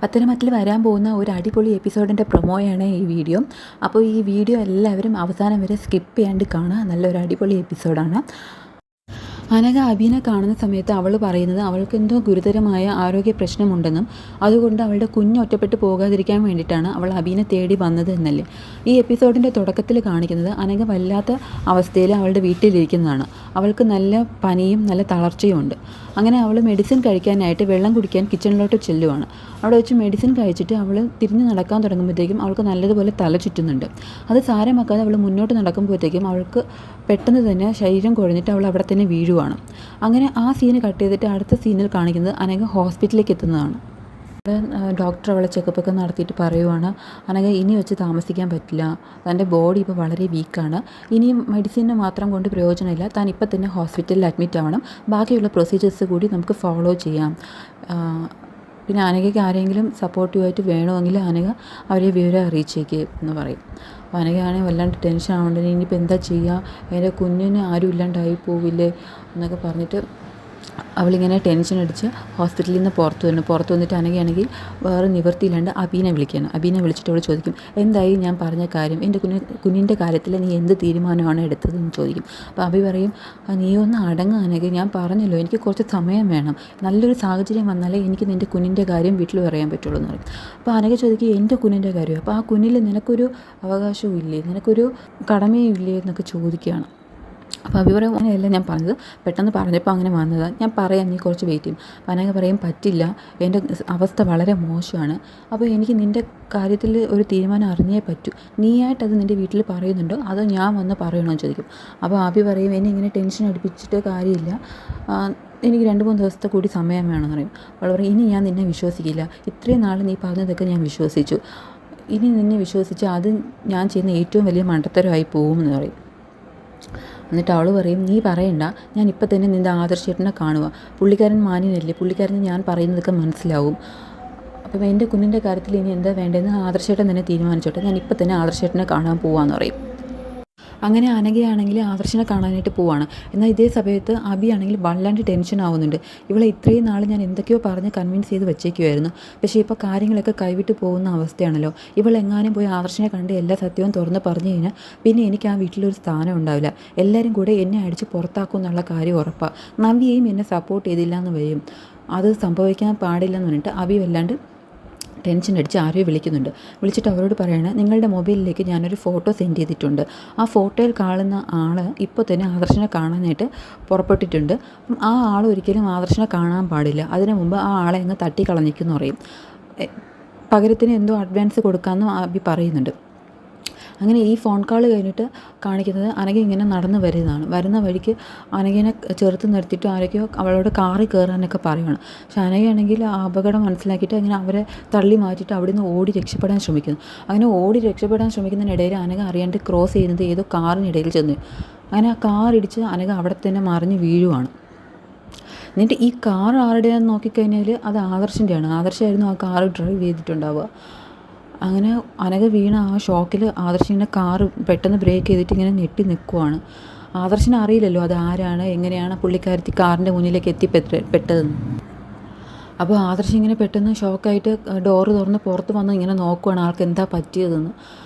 പത്തനംതിട്ടയിൽ വരാൻ പോകുന്ന ഒരു അടിപൊളി എപ്പിസോഡിൻ്റെ പ്രൊമോയാണ് ഈ വീഡിയോ. അപ്പോൾ ഈ വീഡിയോ എല്ലാവരും അവസാനം വരെ സ്കിപ്പ് ചെയ്യാണ്ട് കാണുക. നല്ലൊരു അടിപൊളി എപ്പിസോഡാണ്. അനഘ അബീനെ കാണുന്ന സമയത്ത് അവൾ പറയുന്നത് അവൾക്ക് എന്തോ ഗുരുതരമായ ആരോഗ്യ പ്രശ്നമുണ്ടെന്നും അതുകൊണ്ട് അവളുടെ കുഞ്ഞ് ഒറ്റപ്പെട്ട് പോകാതിരിക്കാൻ വേണ്ടിയിട്ടാണ് അവൾ അബീനെ തേടി വന്നത് എന്നല്ലേ. ഈ എപ്പിസോഡിൻ്റെ തുടക്കത്തിൽ കാണിക്കുന്നത് അനഘ വല്ലാത്ത അവസ്ഥയിൽ അവളുടെ വീട്ടിലിരിക്കുന്നതാണ്. അവൾക്ക് നല്ല പനിയും നല്ല തളർച്ചയും ഉണ്ട്. അങ്ങനെ അവൾ മെഡിസിൻ കഴിക്കാനായിട്ട് വെള്ളം കുടിക്കാൻ കിച്ചണിലോട്ട് ചെല്ലുവാണ്. അവിടെ വെച്ച് മെഡിസിൻ കഴിച്ചിട്ട് അവൾ തിരിഞ്ഞ് നടക്കാൻ തുടങ്ങുമ്പോഴത്തേക്കും അവൾക്ക് നല്ലതുപോലെ തല ചുറ്റുന്നുണ്ട്. അത് സാരമാക്കാതെ അവൾ മുന്നോട്ട് നടക്കുമ്പോഴത്തേക്കും അവൾക്ക് പെട്ടെന്ന് തന്നെ ശരീരം കുഴഞ്ഞിട്ട് അവൾ അവിടെ തന്നെ വീഴുവാണ്. അങ്ങനെ ആ സീന് കട്ട് ചെയ്തിട്ട് അടുത്ത സീനിൽ കാണിക്കുന്നത് അനഘ ഹോസ്പിറ്റലിലേക്ക് എത്തുന്നതാണ്. ഡോക്ടർ അവളെ ചെക്കപ്പൊക്കെ നടത്തിയിട്ട് പറയുവാണ്, അനഘ ഇനി വെച്ച് താമസിക്കാൻ പറ്റില്ല, തൻ്റെ ബോഡി ഇപ്പോൾ വളരെ വീക്കാണ്, ഇനിയും മെഡിസിന് മാത്രം കൊണ്ട് പ്രയോജനമില്ല, താൻ ഇപ്പം തന്നെ ഹോസ്പിറ്റലിൽ അഡ്മിറ്റ് ആവണം, ബാക്കിയുള്ള പ്രൊസീജിയേഴ്സ് കൂടി നമുക്ക് ഫോളോ ചെയ്യാം. പിന്നെ അനഘയ്ക്ക് ആരെങ്കിലും സപ്പോർട്ടീവായിട്ട് വേണമെങ്കിൽ അനഘ അവരെ വിവരം അറിയിച്ചേക്ക് എന്ന് പറയും. അപ്പോൾ അനഘയാണെങ്കിൽ വല്ലാണ്ട് ടെൻഷൻ ആവുന്നുണ്ട്, ഇനിയിപ്പോൾ എന്താ ചെയ്യുക, എൻ്റെ കുഞ്ഞിന് ആരും ഇല്ലാണ്ടായി പോവില്ലേ എന്നൊക്കെ പറഞ്ഞിട്ട് അവളിങ്ങനെ ടെൻഷൻ അടിച്ച് ഹോസ്പിറ്റലിൽ നിന്ന് പുറത്ത് വന്നിട്ട് അനഘയാണെങ്കിൽ വേറെ നിവൃത്തിയില്ലാണ്ട് അബീനെ വിളിക്കുകയാണ്. അബീനെ വിളിച്ചിട്ട് അവൾ ചോദിക്കും, എന്തായി ഞാൻ പറഞ്ഞ കാര്യം, എൻ്റെ കുഞ്ഞിൻ്റെ കാര്യത്തിൽ നീ എന്ത് തീരുമാനമാണ് എടുത്തതെന്ന് ചോദിക്കും. അപ്പോൾ അബി പറയും, നീ ഒന്ന് അടങ്ങ് അനഘ, ഞാൻ പറഞ്ഞല്ലോ എനിക്ക് കുറച്ച് സമയം വേണം, നല്ലൊരു സാഹചര്യം വന്നാലേ എനിക്ക് നിൻ്റെ കുഞ്ഞിൻ്റെ കാര്യം വീട്ടിൽ പറയാൻ പറ്റുള്ളൂ എന്ന് പറയും. അപ്പോൾ അനഘ ചോദിക്കും, എൻ്റെ കുഞ്ഞിൻ്റെ കാര്യം, അപ്പോൾ ആ കുഞ്ഞിൽ നിനക്കൊരു അവകാശവും ഇല്ലേ, നിനക്കൊരു കടമയും ഇല്ലേ എന്നൊക്കെ ചോദിക്കുകയാണ്. അപ്പോൾ അബി പറയും, അങ്ങനെയല്ല ഞാൻ പറഞ്ഞത്, പെട്ടെന്ന് പറഞ്ഞപ്പോൾ അങ്ങനെ വന്നതാണ്, ഞാൻ പറയാം, നീ കുറച്ച് വെയിറ്റ് ചെയ്യും. അപ്പോൾ അനഘ പറയും, പറ്റില്ല, എൻ്റെ അവസ്ഥ വളരെ മോശമാണ്, അപ്പോൾ എനിക്ക് നിൻ്റെ കാര്യത്തിൽ ഒരു തീരുമാനം അറിഞ്ഞേ പറ്റൂ, നീയായിട്ടത് നിൻ്റെ വീട്ടിൽ പറയുന്നുണ്ടോ അതോ ഞാൻ വന്ന് പറയണമെന്ന് ചോദിക്കും. അപ്പോൾ അബി പറയും, എന്നെ ഇങ്ങനെ ടെൻഷൻ അടുപ്പിച്ചിട്ട് കാര്യമില്ല, എനിക്ക് 2-3 ദിവസത്തെ കൂടി സമയം വേണമെന്ന് പറയും. അവൾ പറയും, ഇനി ഞാൻ നിന്നെ വിശ്വസിക്കില്ല, ഇത്രയും നാൾ നീ പറഞ്ഞതൊക്കെ ഞാൻ വിശ്വസിച്ചു, ഇനി നിന്നെ വിശ്വസിച്ച് അത് ഞാൻ ചെയ്യുന്ന ഏറ്റവും വലിയ മണ്ടത്തരമായി പോകുമെന്ന് പറയും. എന്നിട്ട് അവൾ പറയും, നീ പറയണ്ട, ഞാൻ ഇപ്പം തന്നെ നിൻ്റെ ആദർശേട്ടനെ കാണുക, പുള്ളിക്കാരൻ മാന്യനല്ലേ, പുള്ളിക്കാരന് ഞാൻ പറയുന്നതൊക്കെ മനസ്സിലാവും, അപ്പം എൻ്റെ കുഞ്ഞിൻ്റെ കാര്യത്തിൽ ഇനി എന്താ വേണ്ടതെന്ന് ആദർശേട്ടൻ തന്നെ തീരുമാനിച്ചോട്ടെ, ഞാൻ ഇപ്പം തന്നെ ആദർശേട്ടനെ കാണാൻ പോവാന്ന് പറയും. അങ്ങനെ അനഘയാണെങ്കിൽ ആദർശനെ കാണാനായിട്ട് പോവാണ്. എന്നാൽ ഇതേ സമയത്ത് അബി ആണെങ്കിൽ വല്ലാണ്ട് ടെൻഷൻ ആവുന്നുണ്ട്. ഇവളെ ഇത്രയും നാൾ ഞാൻ എന്തൊക്കെയോ പറഞ്ഞ് കൺവിൻസ് ചെയ്ത് വെച്ചേക്കുമായിരുന്നു, പക്ഷേ ഇപ്പോൾ കാര്യങ്ങളൊക്കെ കൈവിട്ട് പോകുന്ന അവസ്ഥയാണല്ലോ. ഇവളെങ്ങാനും പോയി ആദർശനെ കണ്ട് എല്ലാ സത്യവും തുറന്ന് പറഞ്ഞു കഴിഞ്ഞാൽ പിന്നെ എനിക്ക് ആ വീട്ടിലൊരു സ്ഥാനം ഉണ്ടാവില്ല, എല്ലാവരും കൂടെ എന്നെ അടിച്ച് പുറത്താക്കും എന്നുള്ള കാര്യം ഉറപ്പാണ്, നവ്യയും എന്നെ സപ്പോർട്ട് ചെയ്തില്ല എന്ന് വരും, അത് സംഭവിക്കാൻ പാടില്ലെന്ന് പറഞ്ഞിട്ട് അബി വല്ലാണ്ട് ടെൻഷൻ അടിച്ച് ആരെയോ വിളിച്ചിട്ട് അവരോട് പറയണേ, നിങ്ങളുടെ മൊബൈലിലേക്ക് ഞാനൊരു ഫോട്ടോ സെൻഡ് ചെയ്തിട്ടുണ്ട്, ആ ഫോട്ടോയിൽ കാണുന്ന ആൾ ഇപ്പോൾ തന്നെ ആദർശനെ കാണാനായിട്ട് പുറപ്പെട്ടിട്ടുണ്ട്, ആ ആൾ ഒരിക്കലും ആദർശനെ കാണാൻ പാടില്ല, അതിനു മുമ്പ് ആ ആളെ അങ്ങ് തട്ടിക്കളഞ്ഞിക്കെന്ന് പറയും. പകരത്തിന് എന്തോ അഡ്വാൻസ് കൊടുക്കാമെന്നും അബി പറയുന്നുണ്ട്. അങ്ങനെ ഈ ഫോൺ കോൾ കഴിഞ്ഞിട്ട് കാണിക്കുന്നത് അനഘ ഇങ്ങനെ നടന്ന് വരുന്ന വഴിക്ക് അനഘനെ ചെറുത്ത് നിർത്തിയിട്ട് ആരൊക്കെയോ അവളോട് കാറിൽ കയറാനൊക്കെ പറയുകയാണ്. പക്ഷെ അനഘയാണെങ്കിൽ ആ അപകടം മനസ്സിലാക്കിയിട്ട് അങ്ങനെ അവരെ തള്ളി മാറ്റിയിട്ട് അവിടെ നിന്ന് ഓടി രക്ഷപ്പെടാൻ ശ്രമിക്കുന്നു. അങ്ങനെ ഓടി രക്ഷപ്പെടാൻ ശ്രമിക്കുന്നതിനിടയിൽ അനഘ അറിയാണ്ട് ക്രോസ് ചെയ്യുന്നത് ഏതോ കാറിനിടയിൽ ചെന്ന് അങ്ങനെ ആ കാർ ഇടിച്ച് അനഘ അവിടെ തന്നെ മറിഞ്ഞ് വീഴുവാണ്. എന്നിട്ട് ഈ കാർ ആരുടെയാണെന്ന് നോക്കിക്കഴിഞ്ഞാൽ അത് ആദർശിൻ്റെയാണ്. ആദർശമായിരുന്നു ആ കാർ ഡ്രൈവ് ചെയ്തിട്ടുണ്ടാവുക. അങ്ങനെ അനഘ വീണ ആ ഷോക്കിൽ ആദർശിൻ്റെ കാറ് പെട്ടെന്ന് ബ്രേക്ക് ചെയ്തിട്ട് ഇങ്ങനെ ഞെട്ടി നിൽക്കുവാണ്. ആദർശിനെ അറിയില്ലല്ലോ അത് ആരാണ്, എങ്ങനെയാണ് പുള്ളിക്കാരത്തി കാറിൻ്റെ മുന്നിലേക്ക് എത്തിപ്പെട്ടതെന്ന്. അപ്പോൾ ആദർശ് ഇങ്ങനെ പെട്ടെന്ന് ഷോക്കായിട്ട് ഡോറ് തുറന്ന് പുറത്ത് വന്ന് ഇങ്ങനെ നോക്കുവാണ് ആൾക്ക് എന്താ പറ്റിയതെന്ന്.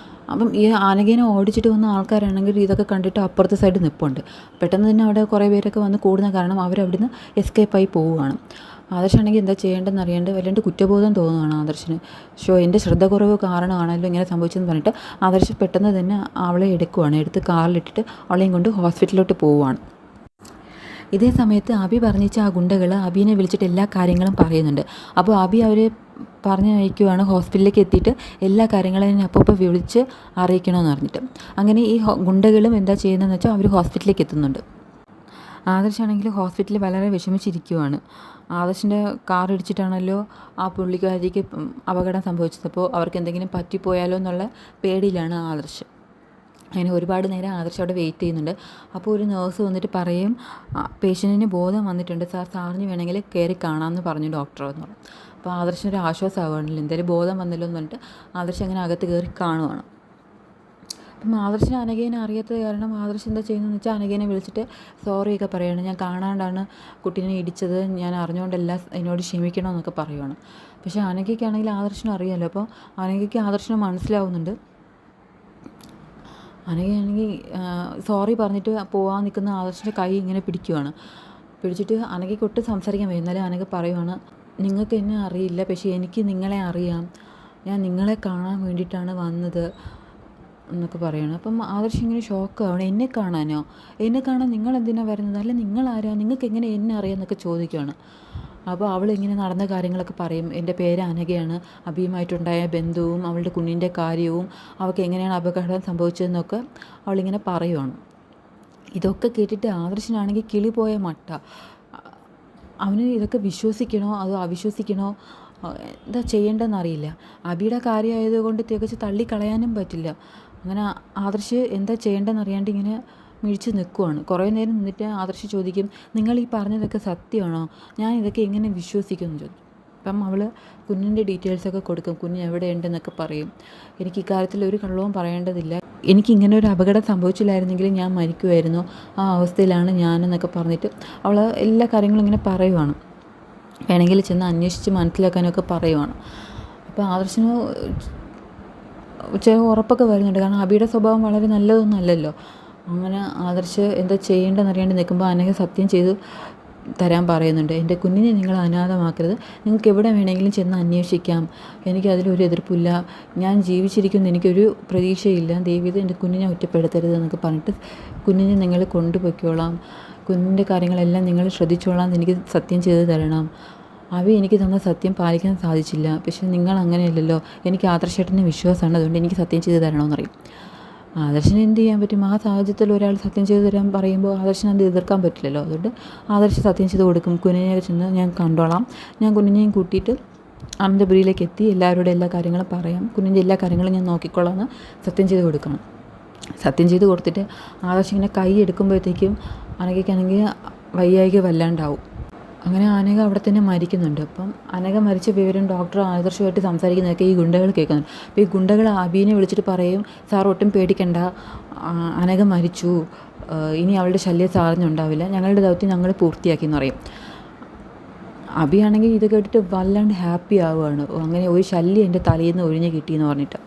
അപ്പം ഈ അനഘേനെ ഓടിച്ചിട്ട് വന്ന ആൾക്കാരാണെങ്കിൽ ഇതൊക്കെ കണ്ടിട്ട് അപ്പുറത്തെ സൈഡ് നിൽപ്പുണ്ട്. പെട്ടെന്ന് തന്നെ അവിടെ കുറേ പേരൊക്കെ വന്ന് കൂടുന്ന കാരണം അവരവിടുന്ന് എസ്കേപ്പായി പോവുകയാണ്. ആദർശാണെങ്കിൽ എന്താ ചെയ്യേണ്ടതെന്ന് അറിയാണ്ട് വല്ലാണ്ട് കുറ്റബോധം തോന്നുകയാണ് ആദർശിന്. എൻ്റെ ശ്രദ്ധക്കുറവ് കാരണമാണല്ലോ ഇങ്ങനെ സംഭവിച്ചതെന്ന് പറഞ്ഞിട്ട് ആദർശ് പെട്ടെന്ന് തന്നെ അവളെ എടുത്ത് കാറിലിട്ടിട്ട് അവളെയും കൊണ്ട് ഹോസ്പിറ്റലിലോട്ട് പോവുകയാണ്. ഇതേ സമയത്ത് അബി പറഞ്ഞിച്ച ആ ഗുണ്ടകൾ അബീനെ വിളിച്ചിട്ട് എല്ലാ കാര്യങ്ങളും പറയുന്നുണ്ട്. അപ്പോൾ അബി അവരെ പറഞ്ഞു അയക്കുവാണ് ഹോസ്പിറ്റലിലേക്ക് എത്തിയിട്ട് എല്ലാ കാര്യങ്ങളും അപ്പോൾ വിളിച്ച് അറിയിക്കണമെന്ന് പറഞ്ഞിട്ട്. അങ്ങനെ ഈ ഗുണ്ടകളും എന്താ ചെയ്യുന്നതെന്ന് വെച്ചാൽ അവർ ഹോസ്പിറ്റലിലേക്ക് എത്തുന്നുണ്ട്. ആദർശാണെങ്കിൽ ഹോസ്പിറ്റലിൽ വളരെ വിഷമിച്ചിരിക്കുവാണ്. ആദർശിൻ്റെ കാർ ഇടിച്ചിട്ടാണല്ലോ ആ പുള്ളിക്കാരിക്ക് അപകടം സംഭവിച്ചത്, അപ്പോൾ അവർക്ക് എന്തെങ്കിലും പറ്റിപ്പോയാലോ എന്നുള്ള പേടിയിലാണ് ആദർശ്. അങ്ങനെ ഒരുപാട് നേരം ആദർശ് അവിടെ വെയിറ്റ് ചെയ്യുന്നുണ്ട്. അപ്പോൾ ഒരു നേഴ്സ് വന്നിട്ട് പറയും, പേഷ്യൻറ്റിന് ബോധം വന്നിട്ടുണ്ട് സാർ, സാറിന് വേണമെങ്കിൽ കയറി കാണാമെന്ന് പറഞ്ഞു ഡോക്ടർ എന്ന് പറഞ്ഞു. അപ്പോൾ ആദർശിനൊരു ആശ്വാസമാവുകയാണല്ലോ, എന്തായാലും ബോധം വന്നല്ലോ എന്ന് പറഞ്ഞിട്ട് ആദർശ് അങ്ങനെ അകത്ത് കയറി കാണുവാണ്. അപ്പം ആദർശിന് അനഘേനെ അറിയാത്തത് കാരണം ആദർശ് എന്താ ചെയ്യുന്നതെന്ന് വെച്ചാൽ അനഘേനെ വിളിച്ചിട്ട് സോറിയൊക്കെ പറയുകയാണ്. ഞാൻ കാണാണ്ടാണ് കുട്ടീനെ ഇടിച്ചത്, ഞാൻ അറിഞ്ഞുകൊണ്ടല്ല, എന്നോട് ക്ഷമിക്കണമെന്നൊക്കെ പറയുവാണ്. പക്ഷേ അനഘയ്ക്കാണെങ്കിൽ ആദർശിനും അറിയാമല്ലോ. അപ്പോൾ അനഘയ്ക്ക് ആദർശിനെ മനസ്സിലാവുന്നുണ്ട്. അനഘയാണെങ്കിൽ സോറി പറഞ്ഞിട്ട് പോകാൻ നിൽക്കുന്ന ആദർശിൻ്റെ കൈ ഇങ്ങനെ പിടിച്ചിട്ട് അനഘയ്ക്ക് ഒട്ടും സംസാരിക്കാൻ വയ്യ. എന്നാലും അനഘ പറയുവാണ്, നിങ്ങൾക്ക് എന്നെ അറിയില്ല, പക്ഷേ എനിക്ക് നിങ്ങളെ അറിയാം, ഞാൻ നിങ്ങളെ കാണാൻ വേണ്ടിയിട്ടാണ് വന്നത് എന്നൊക്കെ പറയുകയാണ്. അപ്പം ആദർശ് ഇങ്ങനെ ഷോക്കാവണം. എന്നെ കാണാൻ നിങ്ങൾ എന്തിനാണ് വരുന്നത്, അല്ല നിങ്ങളാരാ, നിങ്ങൾക്ക് എങ്ങനെ എന്നെ അറിയാമെന്നൊക്കെ ചോദിക്കുകയാണ്. അപ്പോൾ അവളിങ്ങനെ നടന്ന കാര്യങ്ങളൊക്കെ പറയും. എൻ്റെ പേര് അനഘയാണ്, അഭിയുമായിട്ടുണ്ടായ ബന്ധവും അവളുടെ കുഞ്ഞിൻ്റെ കാര്യവും അവൾക്ക് എങ്ങനെയാണ് അപകടം സംഭവിച്ചതെന്നൊക്കെ അവളിങ്ങനെ പറയുവാണ്. ഇതൊക്കെ കേട്ടിട്ട് ആദർശനാണെങ്കിൽ കിളി പോയ മട്ട. അവന് ഇതൊക്കെ വിശ്വസിക്കണോ അതോ അവിശ്വസിക്കണോ, എന്താ ചെയ്യേണ്ടതെന്നറിയില്ല. അബിയുടെ കാര്യമായതുകൊണ്ട് തികച്ച് തള്ളിക്കളയാനും പറ്റില്ല. അങ്ങനെ ആദർശ് എന്താ ചെയ്യേണ്ടതെന്ന് അറിയാണ്ട് ഇങ്ങനെ മിഴിച്ച് നിൽക്കുവാണ്. കുറേ നേരം നിന്നിട്ട് ആദർശ് ചോദിക്കും, നിങ്ങൾ ഈ പറഞ്ഞതൊക്കെ സത്യമാണോ, ഞാൻ ഇതൊക്കെ എങ്ങനെ വിശ്വസിക്കുമെന്ന് ചോദിക്കും. അപ്പം അവൾ കുഞ്ഞിൻ്റെ ഡീറ്റെയിൽസൊക്കെ കൊടുക്കും, കുഞ്ഞ് എവിടെയുണ്ടെന്നൊക്കെ പറയും. എനിക്ക് ഇക്കാര്യത്തിൽ ഒരു കള്ളവും പറയേണ്ടതില്ല, എനിക്കിങ്ങനെ ഒരു അപകടം സംഭവിച്ചില്ലായിരുന്നെങ്കിൽ ഞാൻ മരിക്കുമായിരുന്നു, ആ അവസ്ഥയിലാണ് ഞാനെന്നൊക്കെ പറഞ്ഞിട്ട് അവൾ എല്ലാ കാര്യങ്ങളും ഇങ്ങനെ പറയുവാണ്. വേണമെങ്കിൽ ചെന്ന് അന്വേഷിച്ച് മനസ്സിലാക്കാനൊക്കെ പറയുവാണ്. അപ്പോൾ ആദർശിന് ചില ഉറപ്പൊക്കെ വരുന്നുണ്ട്. കാരണം അബിയുടെ സ്വഭാവം വളരെ നല്ലതൊന്നും അല്ലല്ലോ. അങ്ങനെ ആദർശ് എന്താ ചെയ്യേണ്ടതെന്നറിയാണ്ട് നിൽക്കുമ്പോൾ അനഘ സത്യം ചെയ്ത് തരാൻ പറയുന്നുണ്ട്. എൻ്റെ കുഞ്ഞിനെ നിങ്ങൾ അനാഥമാക്കരുത്, നിങ്ങൾക്ക് എവിടെ വേണമെങ്കിലും ചെന്ന് അന്വേഷിക്കാം, എനിക്കതിലൊരു എതിർപ്പില്ല, ഞാൻ ജീവിച്ചിരിക്കുന്ന എനിക്കൊരു പ്രതീക്ഷയില്ല, ദയവേത് എൻ്റെ കുഞ്ഞിനെ ഒറ്റപ്പെടുത്തരുത് എന്നൊക്കെ പറഞ്ഞിട്ട് കുഞ്ഞിനെ നിങ്ങൾ കൊണ്ടുപോയിക്കോളാം, കുഞ്ഞിൻ്റെ കാര്യങ്ങളെല്ലാം നിങ്ങൾ ശ്രദ്ധിച്ചോളാം, എനിക്ക് സത്യം ചെയ്ത് തരണം. എനിക്ക് തന്ന സത്യം പാലിക്കാൻ സാധിച്ചില്ല, പക്ഷേ നിങ്ങൾ അങ്ങനെയല്ലല്ലോ, എനിക്ക് ആദർശേട്ടന് വിശ്വാസമാണ്, അതുകൊണ്ട് എനിക്ക് സത്യം ചെയ്ത് തരണമെന്ന് പറയും. ആദർശിന് എന്ത് ചെയ്യാൻ പറ്റും, ആ സാഹചര്യത്തിൽ ഒരാൾ സത്യം ചെയ്ത് തരാൻ പറയുമ്പോൾ ആദർശിന് അത് എതിർക്കാൻ പറ്റില്ലല്ലോ. അതുകൊണ്ട് ആദർശ് സത്യം ചെയ്ത് കൊടുക്കും. കുഞ്ഞിനെ ചെന്ന് ഞാൻ കണ്ടോളാം, ഞാൻ കുഞ്ഞിനെയും കൂട്ടിയിട്ട് അനന്തപുരിയിലേക്ക് എത്തി എല്ലാവരോടും എല്ലാ കാര്യങ്ങളും പറയാം, കുഞ്ഞിൻ്റെ എല്ലാ കാര്യങ്ങളും ഞാൻ നോക്കിക്കൊള്ളാം എന്ന് സത്യം ചെയ്ത് കൊടുക്കണം. സത്യം ചെയ്ത് കൊടുത്തിട്ട് ആദർശ് ഇങ്ങനെ കൈ എടുക്കുമ്പോഴത്തേക്കും അനഘയ്ക്കാണെങ്കിൽ വയ്യായിക വല്ലാണ്ടാവും. അങ്ങനെ അനഘ അവിടെ തന്നെ മരിക്കുന്നുണ്ട്. അപ്പം അനഘ മരിച്ച വിവരം ഡോക്ടർ ആദർശമായിട്ട് സംസാരിക്കുന്നതൊക്കെ ഈ ഗുണ്ടകൾ കേൾക്കുന്നുണ്ട്. അപ്പോൾ ഈ ഗുണ്ടകൾ അബീനെ വിളിച്ചിട്ട് പറയും, സാർ ഒട്ടും പേടിക്കണ്ട, അനഘ മരിച്ചു, ഇനി അവളുടെ ശല്യം സാറിനുണ്ടാവില്ല, ഞങ്ങളുടെ ദൗത്യം ഞങ്ങൾ പൂർത്തിയാക്കി എന്ന് പറയും. അബിയാണെങ്കിൽ ഇത് കേട്ടിട്ട് വല്ലാണ്ട് ഹാപ്പി ആവുകയാണ്. അങ്ങനെ ഒരു ശല്യം എൻ്റെ തലയിൽ നിന്ന് ഒഴിഞ്ഞ് കിട്ടിയെന്ന് പറഞ്ഞിട്ട്.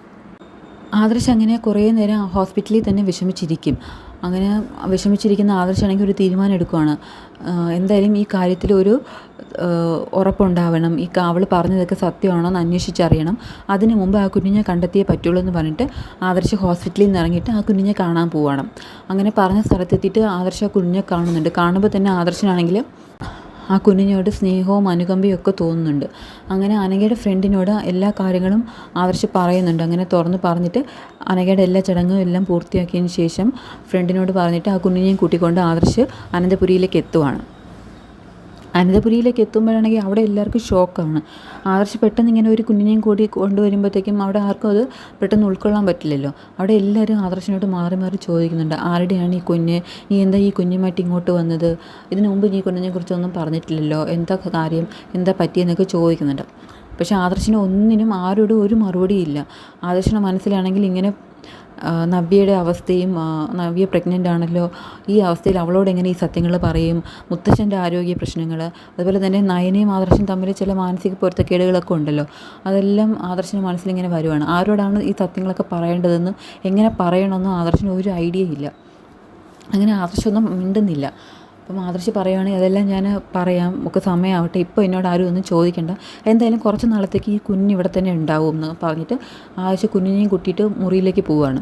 ആദർശ് അങ്ങനെ കുറേ നേരം ഹോസ്പിറ്റലിൽ തന്നെ വിഷമിച്ചിരിക്കും. അങ്ങനെ വിഷമിച്ചിരിക്കുന്ന ആദർശാണെങ്കിൽ ഒരു തീരുമാനം എടുക്കുകയാണ്, എന്തായാലും ഈ കാര്യത്തിൽ ഒരു ഉറപ്പുണ്ടാവണം, അവൾ പറഞ്ഞതൊക്കെ സത്യമാണോ എന്ന് അന്വേഷിച്ചറിയണം, അതിന് മുമ്പ് ആ കുഞ്ഞിനെ കണ്ടെത്തിയേ പറ്റുള്ളൂ എന്ന് പറഞ്ഞിട്ട് ആദർശ് ഹോസ്പിറ്റലിൽ നിന്ന് ഇറങ്ങിയിട്ട് ആ കുഞ്ഞിനെ കാണാൻ പോവുകയാണ്. അങ്ങനെ പറഞ്ഞ സ്ഥലത്തെത്തിയിട്ട് ആദർശ് ആ കുഞ്ഞിനെ കാണുന്നുണ്ട്. കാണുമ്പോൾ തന്നെ ആദർശനാണെങ്കിൽ ആ കുഞ്ഞിനോട് സ്നേഹവും അനുകമ്പയും ഒക്കെ തോന്നുന്നുണ്ട്. അങ്ങനെ അനഘയുടെ ഫ്രണ്ടിനോട് എല്ലാ കാര്യങ്ങളും ആദർശ് പറയുന്നുണ്ട്. അങ്ങനെ തുറന്ന് പറഞ്ഞിട്ട് അനഘയുടെ എല്ലാ ചടങ്ങും എല്ലാം പൂർത്തിയാക്കിയതിന് ശേഷം ഫ്രണ്ടിനോട് പറഞ്ഞിട്ട് ആ കുഞ്ഞിനെയും കൂട്ടിക്കൊണ്ട് ആദർശ് അനന്തപുരിയിലേക്ക് എത്തുവാണ്. അനന്തപുരിയിലേക്ക് എത്തുമ്പോഴാണെങ്കിൽ അവിടെ എല്ലാവർക്കും ഷോക്കാണ്. ആദർശ് പെട്ടെന്ന് ഇങ്ങനെ ഒരു കുഞ്ഞിനെയും കൂടി കൊണ്ടുവരുമ്പോഴത്തേക്കും അവിടെ ആർക്കും അത് പെട്ടെന്ന് ഉൾക്കൊള്ളാൻ പറ്റില്ലല്ലോ. അവിടെ എല്ലാവരും ആദർശിനോട് മാറി മാറി ചോദിക്കുന്നുണ്ട്, ആരുടെയാണ് ഈ കുഞ്ഞ്, നീ എന്താ ഈ കുഞ്ഞുമായിട്ട് ഇങ്ങോട്ട് വന്നത്, ഇതിനു മുമ്പ് നീ കുഞ്ഞിനെ കുറിച്ചൊന്നും പറഞ്ഞിട്ടില്ലല്ലോ, എന്താ കാര്യം, എന്താ പറ്റിയെന്നൊക്കെ ചോദിക്കുന്നുണ്ട്. പക്ഷേ ആദർശിന് ഒന്നിനും ആരോടും ഒരു മറുപടിയില്ല. ആദർശിൻ്റെ മനസ്സിലാണെങ്കിൽ ഇങ്ങനെ നവ്യയുടെ അവസ്ഥയും, നവ്യ പ്രഗ്നൻ്റ് ആണല്ലോ, ഈ അവസ്ഥയിൽ അവളോട് എങ്ങനെ ഈ സത്യങ്ങൾ പറയും, മുത്തശ്ശൻ്റെ ആരോഗ്യ പ്രശ്നങ്ങൾ, അതുപോലെ തന്നെ നയനയും ആദർശനും തമ്മിൽ ചില മാനസിക പൊരുത്തക്കേടുകളൊക്കെ ഉണ്ടല്ലോ, അതെല്ലാം ആദർശിൻ്റെ മനസ്സിലിങ്ങനെ വരുവാണ്. ആരോടാണ് ഈ സത്യങ്ങളൊക്കെ പറയേണ്ടതെന്ന്, എങ്ങനെ പറയണമെന്നും ആദർശിന് ഒരു ഐഡിയ ഇല്ല. അങ്ങനെ ആദർശൊന്നും മിണ്ടുന്നില്ല. അപ്പം ആദർശ് പറയുകയാണെങ്കിൽ അതെല്ലാം ഞാൻ പറയാം, ഒക്കെ സമയമാവട്ടെ, ഇപ്പോൾ എന്നോട് ആരും ഒന്നും ചോദിക്കണ്ട, എന്തായാലും കുറച്ച് നാളത്തേക്ക് ഈ കുഞ്ഞ് ഇവിടെ തന്നെ ഉണ്ടാവും എന്ന് പറഞ്ഞിട്ട് ആദർശ് കുഞ്ഞിനെയും കൂട്ടിയിട്ട് മുറിയിലേക്ക് പോവുകയാണ്.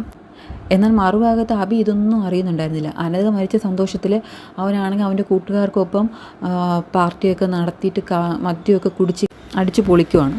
എന്നാൽ മറുഭാഗത്ത് അബി ഇതൊന്നും അറിയുന്നുണ്ടായിരുന്നില്ല. അനഘ മരിച്ച സന്തോഷത്തിൽ അവനാണെങ്കിൽ അവൻ്റെ കൂട്ടുകാർക്കൊപ്പം പാർട്ടിയൊക്കെ നടത്തിയിട്ട് മദ്യമൊക്കെ കുടിച്ച് അടിച്ച് പൊളിക്കുവാണ്.